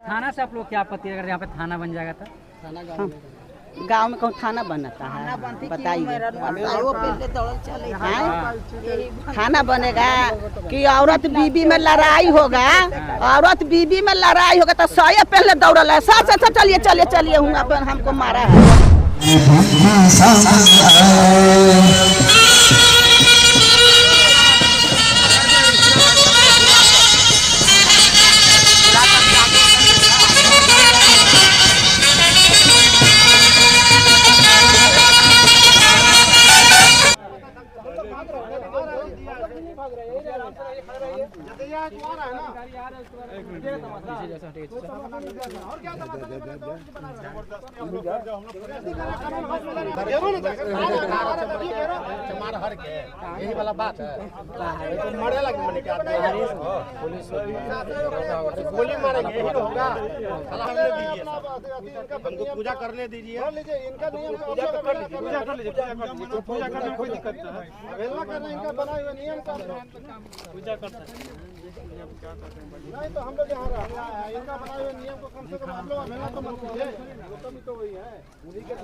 थाना से आप लोग क्या आपत्ति अगर यहाँ पे थाना बन जाएगा तो? गांव में कौन थाना बनता है बताइए। थाना बनेगा कि औरत बीबी में लड़ाई होगा, औरत बीबी में लड़ाई होगा तो सही पहले दौड़ल है। सच चलिए चलिए चलिए हूँ अपन हमको मारा है। यही वाला बात है। मरे लगे मैंने क्या पुलिस गोली मारेंगे यही होगा। हमको पूजा करने दीजिए। इनका पूजा कर लीजिए, पूजा कर लीजिए, पूजा करने में कोई दिक्कत नहीं है। इनका बनाए हुए नियम का पूजा कर सकते हैं। नहीं तो हम लोग यहाँ इनका बनाए हुए नियम को कम से कम हम लोग अवहेलना तो मत कीजिए। कमी तो वही है उन्हीं के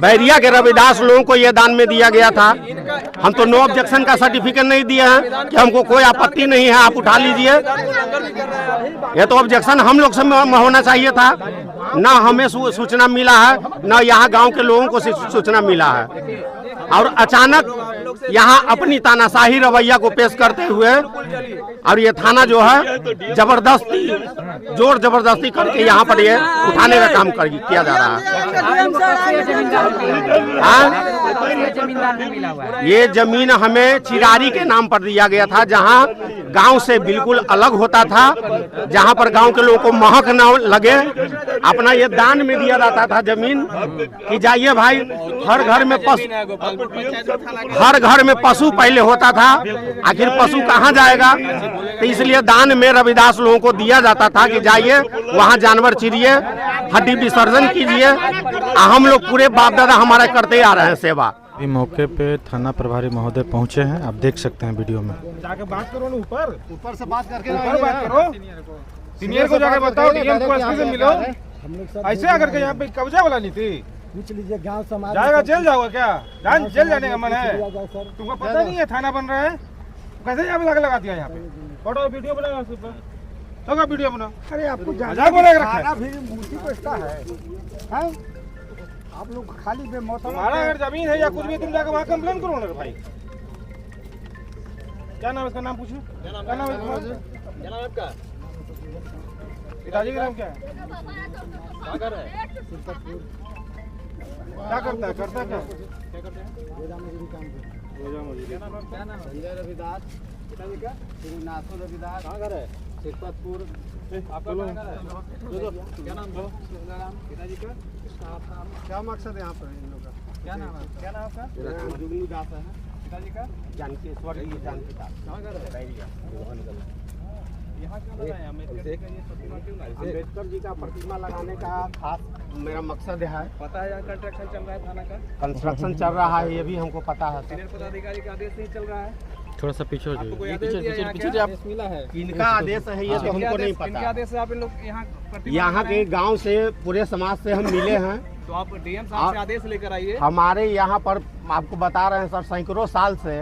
बैरिया के रविदास लोगों को ये दान में दिया गया था। हम तो नो ऑब्जेक्शन का सर्टिफिकेट नहीं दिया है कि हमको कोई आपत्ति नहीं है, आप उठा लीजिए। ये तो ऑब्जेक्शन हम लोग से होना चाहिए था। ना हमें सूचना मिला है, ना यहाँ गांव के लोगों को सूचना मिला है। और अचानक यहाँ अपनी तानाशाही रवैया को पेश करते हुए और ये थाना जो है जबरदस्ती जोर जबरदस्ती करके यहाँ पर ये उठाने का काम किया जा रहा है। ये जमीन हमें चिरारी के नाम पर दिया गया था, जहाँ गांव से बिल्कुल अलग होता था, जहाँ पर गांव के लोगों को महक न लगे। अपना ये दान में दिया जाता था जमीन कि जाइए भाई, हर घर में पशु पहले होता था, आखिर पशु कहाँ जाएगा, तो इसलिए दान में रविदास लोगों को दिया जाता था कि जाइए वहाँ जानवर चीरिए, हड्डी विसर्जन कीजिए। हम लोग पूरे बाप दादा हमारा करते आ रहे हैं सेवा। अभी मौके पे थाना प्रभारी महोदय पहुंचे हैं, आप देख सकते हैं वीडियो में। जाके बात करो ना, ऊपर से बात करके बात करो। सीनियर को जाके बताओ, डीएम को एसपी से मिलो। ऐसे अगर के यहाँ पे कब्जा वाला नीति पूछ लीजिए, गांव समाज जाएगा, जेल जाओगे क्या? जेल जाने का मन है? तुमको पता नहीं है थाना बन रहा है? कैसे यहाँ पे लगा दिया? यहाँ पे फोटो वीडियो बनाओ, तो वीडियो बनाओ। अरे आपको थाना भी मूर्ति पछता है। आप लोग खाली बेमौसम हमारा अगर जमीन है या कुछ भी, तुम जाकर वहाँ कंप्लेन करो ना भाई। क्या नाम है इसका? नाम पूछो। क्या नाम है आपका? पिताजी का नाम क्या है? क्या कर रहा है? क्या करता है? करता क्या? क्या करते हैं? क्या नाम है? संजय रविदास। पिताजी का? श्रीनाथ रविदास। कहाँ घर है? सिरपतपुर। आपका कहाँ घर है? क्या नाम है? पिताजी का? क्या मकसद है यहाँ पर इन लोग का? क्या नाम है? क्या नाम आपका? जुगनू दास है। पिताजी का? जानकीश्वर जानकी दास। कहाँ घर है? यहाँ क्यों लगाया? अम्बेडकर जी का प्रतिमा लगाने का खास मेरा मकसद है। पता है यहाँ कंस्ट्रक्शन चल रहा है, थाना का कंस्ट्रक्शन चल रहा है, ये भी हमको पता है। सीनियर पदाधिकारी का आदेश नहीं चल रहा है। थोड़ा सा पीछे पीछे मिला है। इनका आदेश है ये तो हमको नहीं पता। इनका आदेश है? आप लोग यहाँ के गांव से पूरे समाज से हम मिले हैं। तो आप डीएम साहब से आदेश लेकर आइए। हमारे यहाँ पर आपको बता रहे हैं सर, सैकड़ों साल से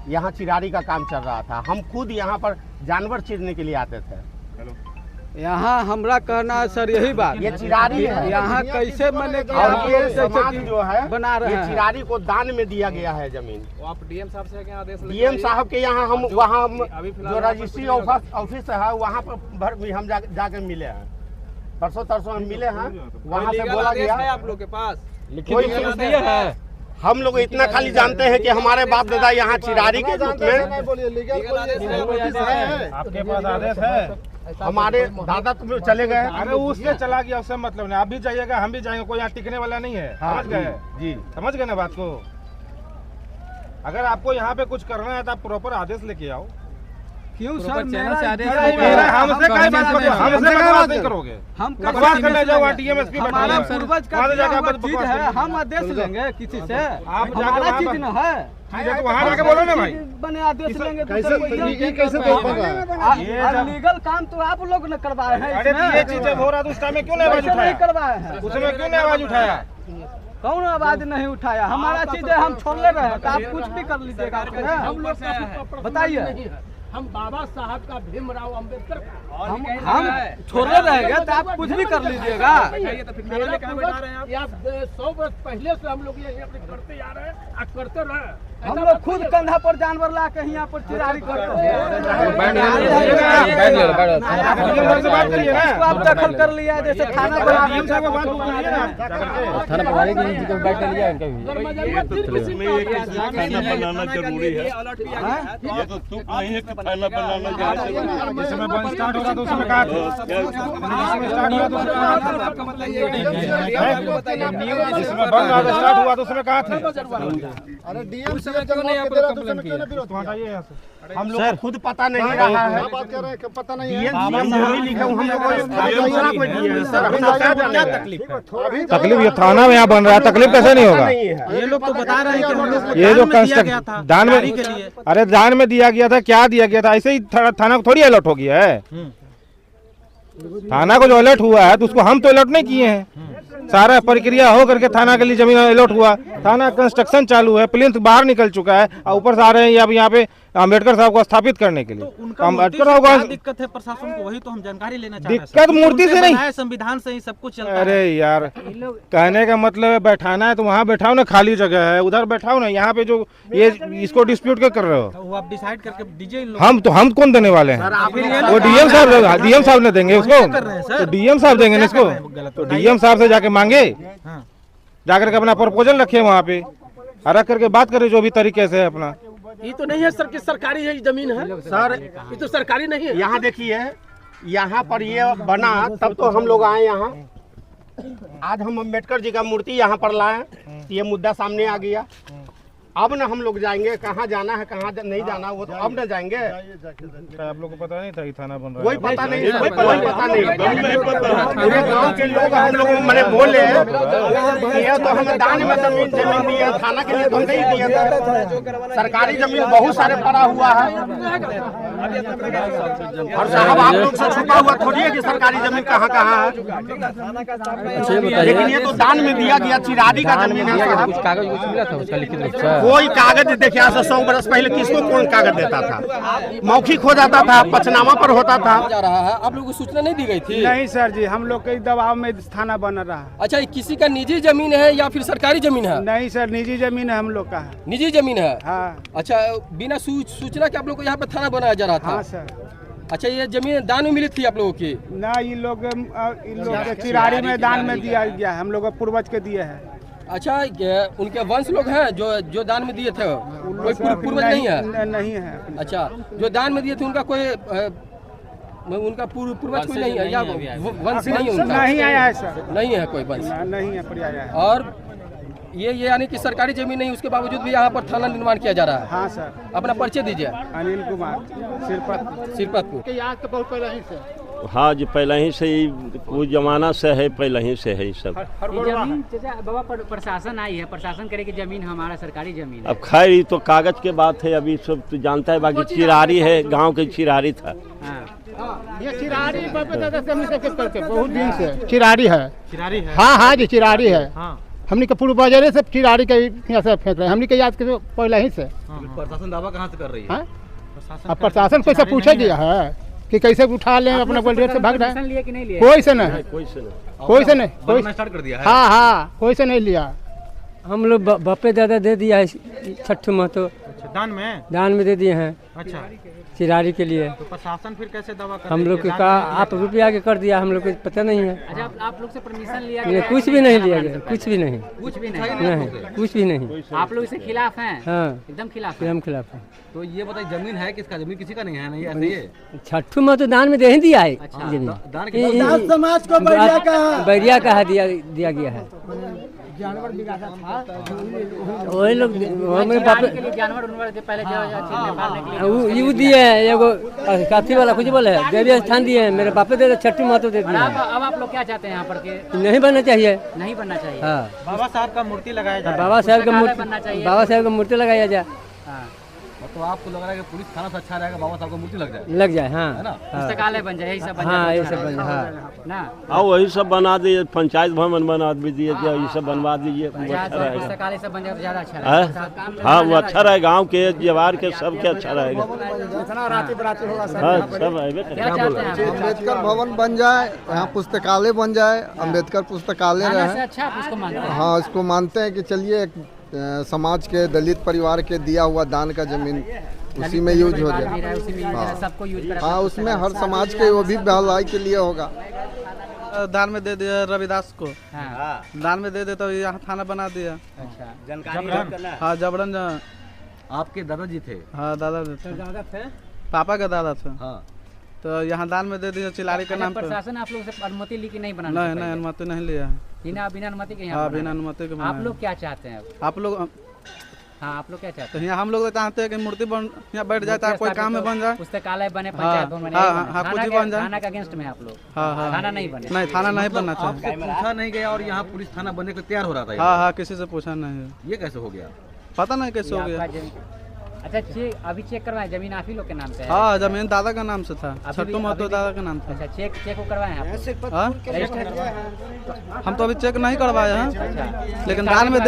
यहाँ चिरारी का काम चल रहा था। हम खुद यहाँ पर जानवर चीरने के लिए आते थे। यहाँ हमरा कहना है सर यही बात, ये चिरारी है। यहाँ कैसे मैंने समाज जो है बना रहे हैं, चिरारी को दान में दिया गया है जमीन। आप डीएम साहब से आदेश? डीएम साहब के यहाँ हम वहाँ जो रजिस्ट्री ऑफिस है वहाँ पर भी हम जाके मिले हैं। परसों तरसों हम मिले हैं, वहाँ से बोला गया। आप लोग के पास कोई है? हम लोग इतना खाली जानते हैं कि हमारे बाप दादा यहाँ चिरारी के रूप में। आपके पास आदेश है? हमारे दादा तुम चले गए। अरे उससे चला गया, उससे मतलब नहीं। आप भी जाइएगा, हम भी जाएंगे, कोई यहाँ टिकने वाला नहीं है। हाँ, समझ गए जी, समझ गए ना बात को। अगर आपको यहाँ पे कुछ करना है तो आप प्रॉपर आदेश लेके आओ। क्यों सर, मेरा हमसे काय बात करोगे? हमसे बकवास नहीं करोगे। हम बकवास करने जाओ, डीएमएसपी हमारा पूर्वज का वहाँ जाके चीज है, हम आदेश लेंगे किसी से। आप जाके हमारा वहाँ चीज पर- न है, ठीक है, तो वहाँ जाके बोलो ना भाई। बने आदेश लेंगे कैसे लीगल काम तो आप लोग ने करवाए हैं। अरे ये चीज जब हो रहा था उस टाइम में क्यों नहीं आवाज नहीं उठाया? करवाए हैं, उसमें क्यों नहीं आवाज उठाया? कौन आवाज नहीं उठाया? हमारा चीज है, हम छोड़ ले रहे हैं, तो आप कुछ भी कर लीजिएगा। बताइए, हम बाबा साहब का भीमराव अंबेडकर हम छोड़े रहेंगे तो आप कुछ भी कर लीजिएगा। मेरा पूर्वज या 100 वर्ष पहले से हम लोग ये करते आ रहे हैं और करते रहे। हम लोग खुद कंधा पर जानवर ला के यहाँ पर चिरारी करते हैं। से बात करिए ना। इसको आप दखल कर लिया, जैसे थाना बना डीएम साहब को बात बोलिए ना जाकर खाना बनाना जरूरी है। ये तो चुप नहीं है कि खाना बनाना जरूरी है। इसमें बंद स्टार्ट हो रहा था उसमें कहा था, इसमें स्टार्ट हुआ तो उसमें कहा था, इसमें बंद स्टार्ट हुआ तो उसमें कहा था। अरे डीएम साहब क्यों नहीं आप कंप्लेंट किए? तो हटाइए यहाँ से। हम लोग को खुद पता नहीं रहा है। बात कर रहे हैं, पता नहीं है। डीएम जो भी लिखा हम लोग को दिए सर, हम लोग क्या जाने हैं? तकलीफ ये थाना में यहाँ बन रहा है, तकलीफ कैसे नहीं होगा? ये लोग तो बता रहे हैं कि हम लोग को ये जो दान में दिया गया था, दान गाड़ी में, के लिए। अरे दान में दिया गया था, क्या दिया गया था? ऐसे ही थाना को थोड़ी अलर्ट हो गया है। थाना को जो अलर्ट हुआ है तो उसको हम तो अलर्ट नहीं किए हैं। सारा प्रक्रिया हो करके थाना के लिए जमीन अलॉट हुआ, थाना कंस्ट्रक्शन चालू है, प्लिंथ बाहर निकल चुका है और ऊपर से आ रहे हैं अब यहाँ पे अम्बेडकर साहब को स्थापित करने के लिए। अम्बेडकर साहब को दिक्कत है प्रशासन को, वही तो हम जानकारी लेना चाह रहे हैं। दिक्कत मूर्ति से नहीं, संविधान से ही सब कुछ चलता है। अरे यार कहने का मतलब है बैठाना है तो वहाँ बैठाओ ना, खाली जगह है उधर बैठाओ ना। यहाँ पे जो ये इसको डिस्प्यूट क्यों कर रहे हो? वो आप डिसाइड करके दीजिए इन लोग। हम कौन देने वाले हैं? वो डीएम साहब ने देंगे उसको, तो डीएम साहब देंगे ना इसको, तो डीएम साहब से जाके मांगे, जाकर के अपना प्रपोजल रखे वहाँ पे, रख करके बात करें जो भी तरीके से है अपना। ये तो नहीं है सर कि सरकारी है, जमीन है सर ये तो सरकारी नहीं है। यहाँ देखिए, यहाँ पर ये बना तब तो हम लोग आए यहाँ। आज हम अम्बेडकर जी का मूर्ति यहाँ पर लाए, ये मुद्दा सामने आ गया। अब न हम लोग जाएंगे, कहाँ जाना है कहाँ नहीं जाना, वो तो अब न जाएंगे। आप लोग को पता नहीं था कि थाना बन रहा है? कोई पता नहीं, कोई पता नहीं। पूरे गांव के लोग हम लोग मैंने बोले ये तो हम दान में जमीन दिया, थाना के लिए तो नहीं दिया था। सरकारी जमीन बहुत सारे पड़ा हुआ है। और साहब आप लोग से छुपा हुआ थोड़ी है कि सरकारी जमीन कहाँ कहाँ है, लेकिन ये तो दान में दिया गया, चिरारी का जमीन है साहब। कुछ कागज कुछ मिला था उसका लिखित रूप से? कोई कागज देखिए आज से 100 बरस पहले किसको कौन कागज देता था? मौखिक हो जाता था, पचनामा पर होता था। जा रहा है, आप लोगों को सूचना नहीं दी गई थी? नहीं सर जी, हम लोग के दबाव में थाना बन रहा है। अच्छा, ये किसी का निजी जमीन है या फिर सरकारी जमीन है? नहीं सर, निजी जमीन है हम लोग का है। निजी जमीन है। हाँ अच्छा, बिना सूचना के आप लोग को यहाँ पे थाना बनाया जा रहा था? हाँ सर। अच्छा, ये जमीन दान में मिली थी आप लोगों की? ना, इन लोग के चिरारी में दान में दिया गया है, हम लोग पूर्वज के दिए हैं। अच्छा, उनके वंश लोग हैं जो दान में दिए थे, कोई पूर्वज नहीं है? नहीं है। अच्छा, जो दान में दिए थे उनका कोई उनका पूर्वज कोई नहीं है या वंश नहीं है उनका? नहीं आया है सर, नहीं है कोई वंश? नहीं है पर्याय है। और ये यानी कि सरकारी जमीन नहीं, उसके बावजूद भी यहाँ पर थाना निर्माण किया जा रहा है? हाँ सर। अपना परिचय दीजिए। अनिल कुमार, सिरपतपुर। हाँ जी, पहले ही से ही कुछ जमाना से है, पहले ही से है सब। जमीन बाबा प्रशासन आई है, प्रशासन करे कि जमीन हमारा सरकारी जमीन है। अब खैर ये तो कागज के बात है, अभी सब तो जानता है। बाकी चिरारी है, गांव के चिरारी था। ये चिरारी बहुत दिन से चिरारी है। हाँ हाँ जी, चिरारी है। हमने के पूर्व बाजारे से चिरारी के यहाँ से फेंक रहे हैं, हमने के याद के पहले ही से। प्रशासन दावा कहाँ से कर रही है? अब प्रशासन कोई से पूछे गया है कि कैसे उठा ले अपना गोल्डेर से भाग रहा है? लिए कि नहीं लिए? कोई से नहीं, कोई से नहीं। कोई से नहीं, कोई स्टार्ट कर दिया है। हाँ हाँ, कोई से नहीं लिया। हम लोग बापे दादा दे दिया है छठ में, तो अच्छा, दान में दे दिए हैं। अच्छा, चिरारी के लिए। तो प्रशासन फिर कैसे दवा कर हम लोग के का आप रुपया के कर दिया, हम लोग को पता नहीं है। अच्छा, आप लोग से परमिशन लिया नहीं, कुछ भी नहीं लिया गया, कुछ भी नहीं, कुछ भी नहीं, कुछ भी नहीं। आप लोग इसके खिलाफ हैं? हाँ, एकदम खिलाफ एकदम खिलाफ है। तो ये बताइए, जमीन है किसका? जमीन किसी का नहीं है, नहीं ऐसे ही छठू में तो दान में दे ही दिया है। दान समाज को बैरिया का दिया गया है। जानवर बिगाता था, वही लोग हमारे जानवर के लिए जानवर पहले वो दिए एगो काफी वाला कुछ बोले देवी स्थान दिए, मेरे पापे दे छठी महतो दे दिए। अब आप लोग क्या चाहते हैं यहाँ पर के? नहीं बनना चाहिए, नहीं बनना चाहिए। हाँ, बाबा साहब का मूर्ति लगाया जाए, बाबा साहब का मूर्ति लगाया जाए। तो आपको लग रहा है कि पुलिस थाना से अच्छा रहेगा, बाबा साहब का मूर्ति लग जाए। हाँ, है ना? पुस्तकालय बन जाए, यही सब बन जाए। हाँ, ये सब बन जाए। हाँ ना, हाँ, वही सब बना दीजिए, पंचायत भवन बना दीजिए, ये सब बनवा दीजिए, पुस्तकालय सब बन जाए तो ज्यादा अच्छा रहेगा। हाँ, वो अच्छा रहेगा, गाँव के जवार के सबके अच्छा रहेगा। हाँ, सब अम्बेडकर भवन बन जाए, यहाँ पुस्तकालय बन जाए, अम्बेडकर पुस्तकालय रहे। अच्छा, उसको मानते हैं। हाँ, इसको मानते हैं कि चलिए एक समाज के दलित परिवार के दिया हुआ दान का जमीन उसी में यूज हो जाए। सबको यूज करा। हाँ, उसमें हर समाज के वो भी भलाई के लिए होगा। दान में दे दिया रविदास को। हाँ, दान में दे दे तो यहाँ थाना बना दिया। अच्छा, जानकारी। हाँ, जबरन आपके दादाजी थे? हाँ, दादा थे, पापा का दादा थे। हाँ, तो यहाँ दान में दे दिया चिलारी के नाम पे। प्रशासन आप लोग से अनुमति ली कि नहीं बनाना? नहीं, अनुमति नहीं लिया। बिना अनुमति के? हाँ, बिना अनुमति के। आप लोग क्या चाहते हैं? आप लोग? हाँ, आप लोग क्या चाहते हैं? तो यहाँ हम लोग चाहते हैं कि मूर्ति बन यहाँ बैठ जाए, कोई काम में बन जाए, पुस्तकालय बने, पंचायत भवन बने। हाँ, कुछ भी बन जाए। थाना के अगेंस्ट में आप लोग? हाँ, थाना नहीं बने? नहीं, थाना नहीं बनना चाहिए। आपसे पूछा नहीं गया और यहाँ पुलिस थाना बनने को तैयार हो रहा था? हाँ, किसी से पूछा नहीं। ये कैसे हो गया? पता नहीं कैसे हो गया। अच्छा, अभी चेक करवाएं, जमीन आप ही लोग के नाम पे है? हाँ, जमीन दादा का नाम से था, छठू महतो दादा का नाम था। अच्छा, चेक करवाएं आप? हम तो अभी चेक नहीं करवाए हैं, लेकिन दान में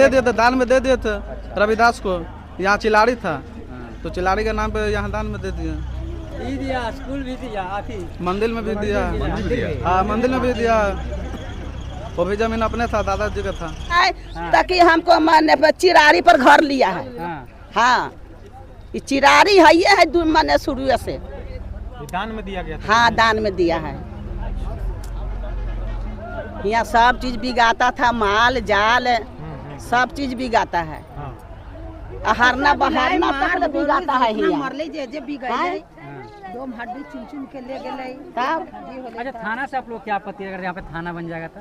दे दिए थे रविदास को। यहाँ चिलाड़ी था, तो चिलाड़ी के नाम पे यहाँ दान में दे दिया। स्कूल भी दिया, मंदिर में भी दिया। हाँ, मंदिर में भी दिया। वो भी जमीन अपने था, दादाजी का था। ताकि हमको मैंने चिरारी पर घर लिया है। हाँ, ये चिरारी है, ये है मैंने शुरू से दान में दिया गया था। हाँ, दान में दिया है। यहाँ सब चीज बिगाता था, माल जाल सब चीज बिगाता है। हरना बहारना तक बिगाता है। अच्छा, थाना से आप लोग क्या आपत्ति अगर यहाँ पे थाना बन जाएगा तो?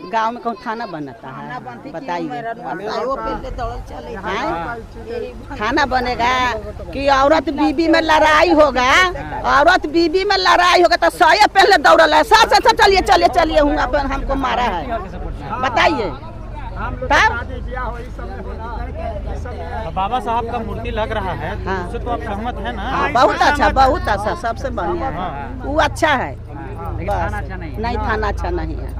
गांव में कौन थाना बनता है बताइए? थाना बनेगा कि औरत बीबी में लड़ाई होगा, औरत बीबी में लड़ाई होगा तो सही पहले दौड़ल है। सच चलिए चलिए चलिए, हमको मारा है, बताइए तब। बाबा साहब का मूर्ति लग रहा है, हाँ, उससे तो आप सहमत है ना? हाँ, बहुत अच्छा, सबसे बढ़िया है वो, अच्छा है। थाना अच्छा नहीं? नहीं, थाना अच्छा नहीं है।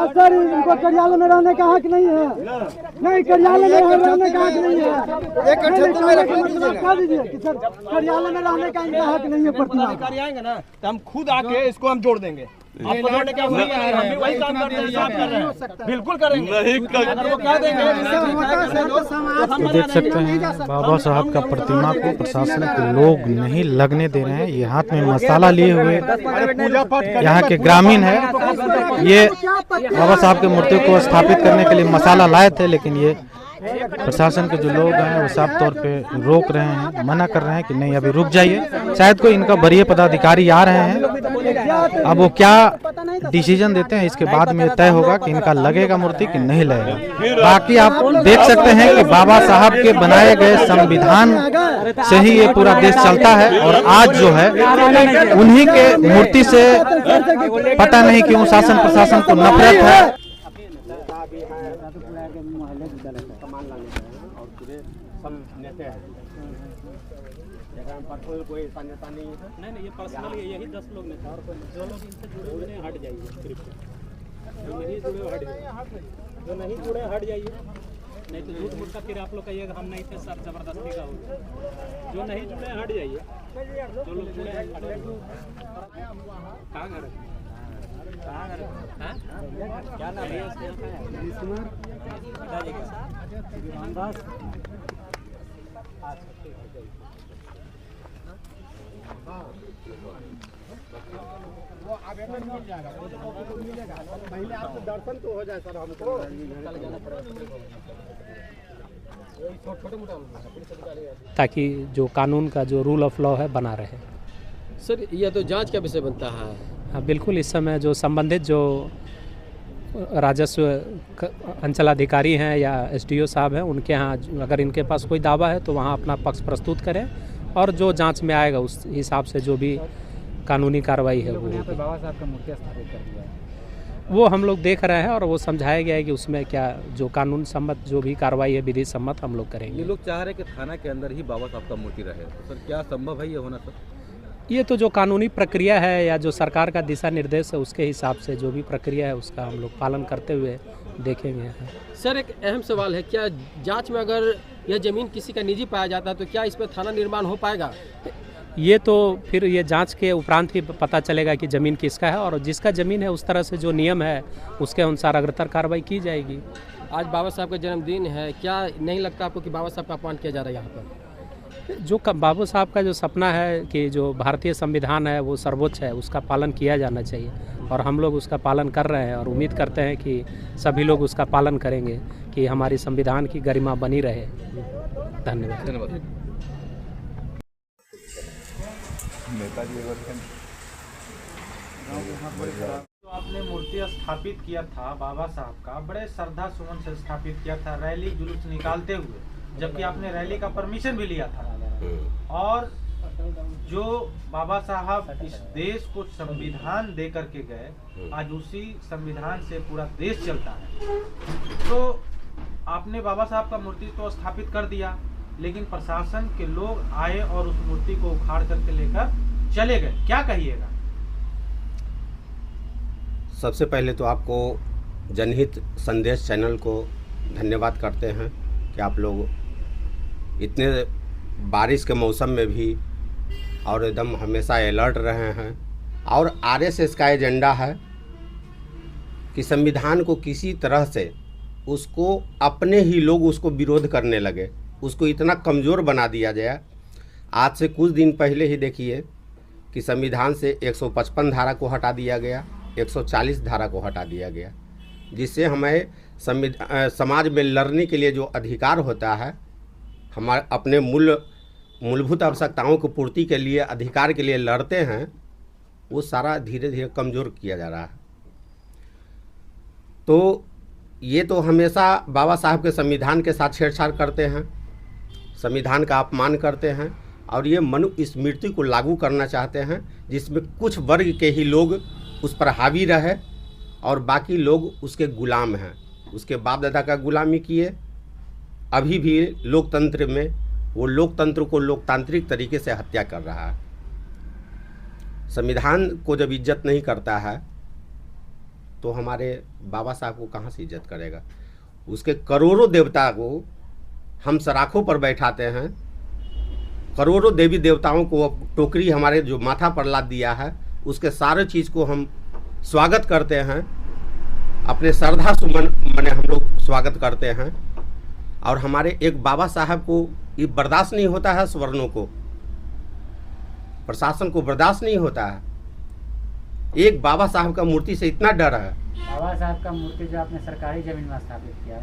सर, इनको कार्यालय में रहने का हक नहीं है। नहीं, कार्यालय में रहने का हक नहीं है। बता दीजिए कि सर कार्यालय में रहने का इनका हक नहीं है। अधिकारी आएंगे ना तो हम खुद आके इसको हम जोड़ देंगे। आपको जोड़ने क्या वही काम करते हैं, साफ कर रहे हैं, बिल्कुल करेंगे। अगर वो कह देंगे देख सकते हैं बाबा साहब का प्रतिमा को प्रशासन के लोग नहीं लगने दे रहे हैं। ये हाथ में मसाला लिए हुए यहाँ के ग्रामीण है, ये बाबा साहब की मूर्ति को स्थापित करने के लिए मसाला लाए थे, लेकिन ये प्रशासन के जो लोग हैं वो साफ तौर पे रोक रहे हैं, मना कर रहे हैं कि नहीं अभी रुक जाइए। शायद कोई इनका वरीय पदाधिकारी आ रहे हैं, अब वो क्या डिसीजन देते हैं इसके बाद में तय होगा कि इनका लगेगा मूर्ति कि नहीं लगेगा। बाकी आप देख सकते हैं कि बाबा साहब के बनाए गए संविधान से ही ये पूरा देश चलता है, और आज जो है उन्हीं के मूर्ति से पता नहीं क्यों शासन प्रशासन को नफरत है। कोई ऐसा नेता नहीं है। नहीं, ये पर्सनल यही 10 लोग नेता और जो लोग इनसे जुड़े हुए हैं हट जाइए, जो नहीं जुड़े हट जाइए, जो नहीं जुड़े हट जाइए। नहीं तो झूठ मूठ का फिर आप लोग कहिएगा हम नहीं थे सर, जबरदस्ती का होगा। जो नहीं जुड़े हट जाइए, जो लोग जुड़े हैं हट जाइए। कहाँ घर है? कहाँ घर है? क्या नाम है उसके? पिताजी का रामदास। वो आवेदन मिल जाएगा, पहले आपको दर्शन तो हो जाए सर। हमको कल जाना पड़ेगा, ताकि जो कानून का जो रूल ऑफ लॉ है बना रहे। सर यह तो जांच का विषय बनता है। हाँ बिल्कुल, इस समय जो संबंधित जो राजस्व अंचलाधिकारी हैं या एसडीओ साहब हैं, उनके यहाँ अगर इनके पास कोई दावा है तो वहाँ अपना पक्ष प्रस्तुत करें और जो जांच में आएगा उस हिसाब से जो भी कानूनी कार्रवाई है वो। यहाँ पे बाबा साहब का मूर्ति स्थापित कर दिया है, वो हम लोग देख रहे हैं और वो समझाया गया है कि उसमें क्या जो कानून सम्मत जो भी कार्रवाई है विधि सम्मत हम लोग करेंगे। ये लोग चाह रहे हैं कि थाना के अंदर ही बाबा साहब का मूर्ति रहे, तो सर क्या संभव है ये होना सर? ये तो जो कानूनी प्रक्रिया है या जो सरकार का दिशा निर्देश है उसके हिसाब से जो भी प्रक्रिया है उसका हम लोग पालन करते हुए देखेंगे। सर एक अहम सवाल है, क्या जांच में अगर यह जमीन किसी का निजी पाया जाता है तो क्या इस पर थाना निर्माण हो पाएगा? ये तो फिर ये जांच के उपरांत ही पता चलेगा कि ज़मीन किसका है, और जिसका ज़मीन है उस तरह से जो नियम है उसके अनुसार अग्रतर कार्रवाई की जाएगी। आज बाबा साहब का जन्मदिन है, क्या नहीं लगता आपको कि बाबा साहब का अपमान किया जा रहा है यहाँ पर? जो बाबू साहब का जो सपना है कि जो भारतीय संविधान है वो सर्वोच्च है, उसका पालन किया जाना चाहिए और हम लोग उसका पालन कर रहे हैं और उम्मीद करते हैं कि सभी लोग उसका पालन करेंगे कि हमारी संविधान की गरिमा बनी रहे। धन्यवाद। तो आपने मूर्ति स्थापित किया था बाबा साहब का, बड़े श्रद्धा सुमन से स्थापित किया था, रैली जुलूस निकालते हुए, जबकि आपने रैली का परमिशन भी लिया था। और जो बाबा साहब इस देश को संविधान दे करके गए, आज उसी संविधान से पूरा देश चलता है। तो आपने बाबा साहब का मूर्ति तो स्थापित कर दिया, लेकिन प्रशासन के लोग आए और उस मूर्ति को उखाड़ करके लेकर चले गए, क्या कहिएगा? सबसे पहले तो आपको जनहित संदेश चैनल को धन्यवाद करते हैं कि आप लोग इतने बारिश के मौसम में भी और एकदम हमेशा अलर्ट रहे हैं। और आरएसएस का एजेंडा है कि संविधान को किसी तरह से उसको अपने ही लोग उसको विरोध करने लगे, उसको इतना कमज़ोर बना दिया गया। आज से कुछ दिन पहले ही देखिए कि संविधान से 155 धारा को हटा दिया गया, 140 धारा को हटा दिया गया, जिससे हमें समाज में लड़ने के लिए जो अधिकार होता है, हमारे अपने मूलभूत आवश्यकताओं की पूर्ति के लिए अधिकार के लिए लड़ते हैं, वो सारा धीरे धीरे कमज़ोर किया जा रहा है। तो ये तो हमेशा बाबा साहब के संविधान के साथ छेड़छाड़ करते हैं, संविधान का अपमान करते हैं और ये मनुस्मृति को लागू करना चाहते हैं, जिसमें कुछ वर्ग के ही लोग उस पर हावी रहे और बाकी लोग उसके गुलाम हैं। उसके बाप दादा का गुलामी किए, अभी भी लोकतंत्र में वो लोकतंत्र को लोकतांत्रिक तरीके से हत्या कर रहा है। संविधान को जब इज्जत नहीं करता है तो हमारे बाबा साहब को कहाँ से इज्जत करेगा? उसके करोड़ों देवता को हम सराखों पर बैठाते हैं, करोड़ों देवी देवताओं को टोकरी हमारे जो माथा पर लाद दिया है, उसके सारे चीज़ को हम स्वागत करते हैं, अपने श्रद्धा सुमन मने हम लोग स्वागत करते हैं। और हमारे एक बाबा साहब को ये बर्दाश्त नहीं होता है, स्वर्णों को, प्रशासन को बर्दाश्त नहीं होता है। एक बाबा साहब का मूर्ति से इतना डर है। बाबा साहब का मूर्ति जो आपने सरकारी जमीन में स्थापित किया,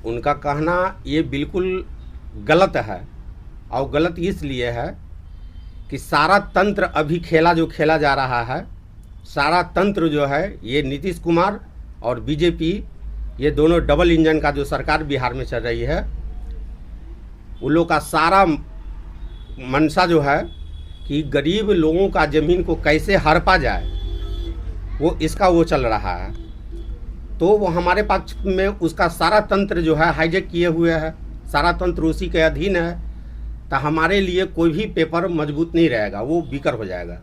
उनका कहना ये बिल्कुल गलत है। और गलत इसलिए है कि सारा तंत्र अभी जो खेला जा रहा है, सारा तंत्र जो है ये नीतीश कुमार और बीजेपी, ये दोनों डबल इंजन का जो सरकार बिहार में चल रही है, उन लोग का सारा मंशा जो है कि गरीब लोगों का ज़मीन को कैसे हड़पा जाए, वो चल रहा है। तो वो हमारे पक्ष में उसका सारा तंत्र जो है हाईजेक किए हुए है, सारा तंत्र उसी के अधीन है। तो हमारे लिए कोई भी पेपर मजबूत नहीं रहेगा, वो बिकर हो जाएगा।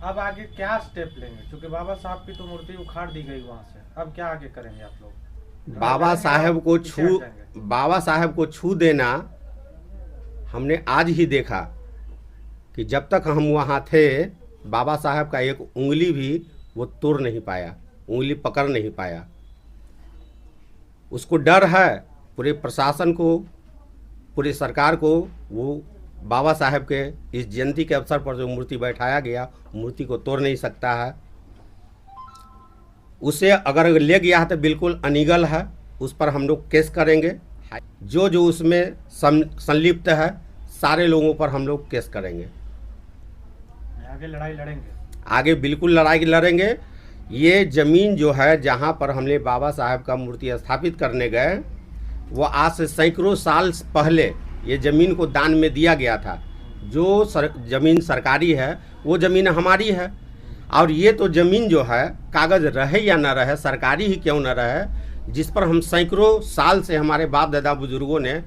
अब आगे क्या स्टेप लेंगे? क्योंकि बाबा साहब की तो मूर्ति उखाड़ दी गई वहाँ से, अब क्या आगे करेंगे आप लोग? बाबा साहेब को छू देना हमने आज ही देखा कि जब तक हम वहाँ थे बाबा साहेब का एक उंगली भी वो तोड़ नहीं पाया, उंगली पकड़ नहीं पाया। उसको डर है पूरे प्रशासन को, पूरी सरकार को, वो बाबा साहेब के इस जयंती के अवसर पर जो मूर्ति बैठाया गया मूर्ति को तोड़ नहीं सकता है। उसे अगर ले गया है तो बिल्कुल अनीगल है, उस पर हम लोग केस करेंगे। जो उसमें संलिप्त है सारे लोगों पर हम लोग केस करेंगे। आगे लड़ाई लड़ेंगे, आगे बिल्कुल लड़ाई लड़ेंगे। ये ज़मीन जो है जहाँ पर हमने बाबा साहेब का मूर्ति स्थापित करने गए वो आज से सैकड़ों साल पहले ये ज़मीन को दान में दिया गया था। जो ज़मीन सरकारी है वो ज़मीन हमारी है, और ये तो ज़मीन जो है कागज़ रहे या न रहे, सरकारी ही क्यों न रहे, जिस पर हम सैकड़ों साल से हमारे बाप दादा बुजुर्गों ने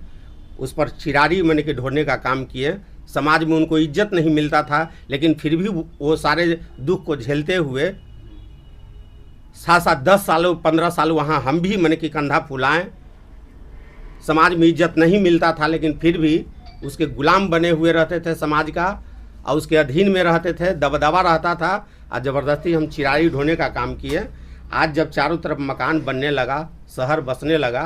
उस पर चिरारी मन के ढोने का काम किए। समाज में उनको इज्जत नहीं मिलता था, लेकिन फिर भी वो सारे दुख को झेलते हुए 7-7 10 सालों 15 साल वहाँ हम भी मन की कंधा फुलाएं। समाज में इज्जत नहीं मिलता था, लेकिन फिर भी उसके गुलाम बने हुए रहते थे समाज का, और उसके अधीन में रहते थे, दबदबा रहता था, और ज़बरदस्ती हम चिरारी ढोने का काम किए। आज जब चारों तरफ मकान बनने लगा, शहर बसने लगा,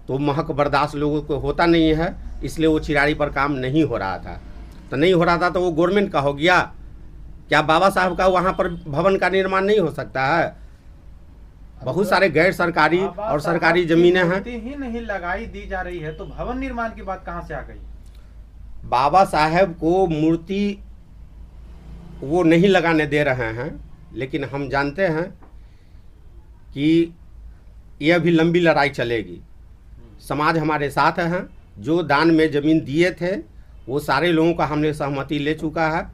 तो महक बर्दाश्त लोगों को होता नहीं है, इसलिए वो चिरारी पर काम नहीं हो रहा था। तो नहीं हो रहा था तो वो गवर्नमेंट का हो गया। क्या बाबा साहब का वहाँ पर भवन का निर्माण नहीं हो सकता है? बहुत सारे गैर सरकारी और सरकारी जमीनें हैं। ही नहीं लगाई दी जा रही है तो भवन निर्माण की बात कहाँ से आ गई? बाबा साहेब को मूर्ति वो नहीं लगाने दे रहे हैं, लेकिन हम जानते हैं कि यह भी लंबी लड़ाई चलेगी। समाज हमारे साथ है। जो दान में ज़मीन दिए थे वो सारे लोगों का हमने सहमति ले चुका है,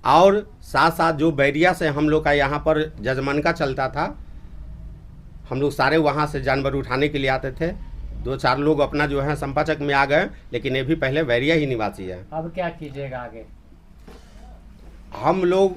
और साथ साथ जो बैरिया से हम लोग का यहाँ पर जजमन का चलता था, हम लोग सारे वहाँ से जानवर उठाने के लिए आते थे। 2-4 लोग अपना जो है संपाचक में आ गए, लेकिन ये भी पहले बैरिया ही निवासी है। अब क्या कीजिएगा आगे? हम लोग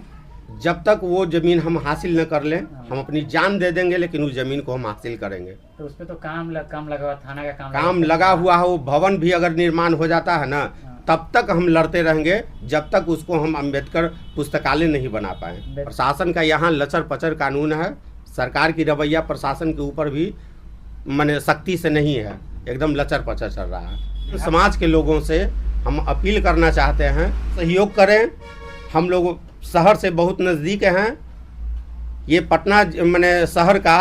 जब तक वो ज़मीन हम हासिल न कर लें, हम अपनी जान दे देंगे, लेकिन उस ज़मीन को हम हासिल करेंगे। तो उस पर तो काम लगा हुआ, थाना का काम लगा हुआ है। वो भवन भी अगर निर्माण हो जाता है ना, तब तक हम लड़ते रहेंगे जब तक उसको हम अंबेडकर पुस्तकालय नहीं बना पाए। प्रशासन का यहाँ लचर पचर कानून है। सरकार की रवैया प्रशासन के ऊपर भी माने सख्ती से नहीं है, एकदम लचर पचर चल रहा है। समाज के लोगों से हम अपील करना चाहते हैं, सहयोग करें। हम लोग शहर से बहुत नज़दीक हैं। ये पटना माने शहर का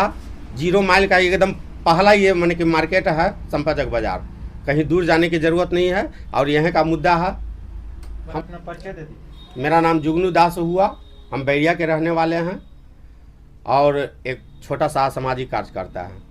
0 माइल का एकदम पहला ये माने कि मार्केट है संपाचक बाजार। कहीं दूर जाने की ज़रूरत नहीं है, और यहाँ का मुद्दा है। अपना परिचय दे दीजिए। मेरा नाम जुगनू दास हुआ, हम बैरिया के रहने वाले हैं, और एक छोटा सा सामाजिक कार्यकर्ता है।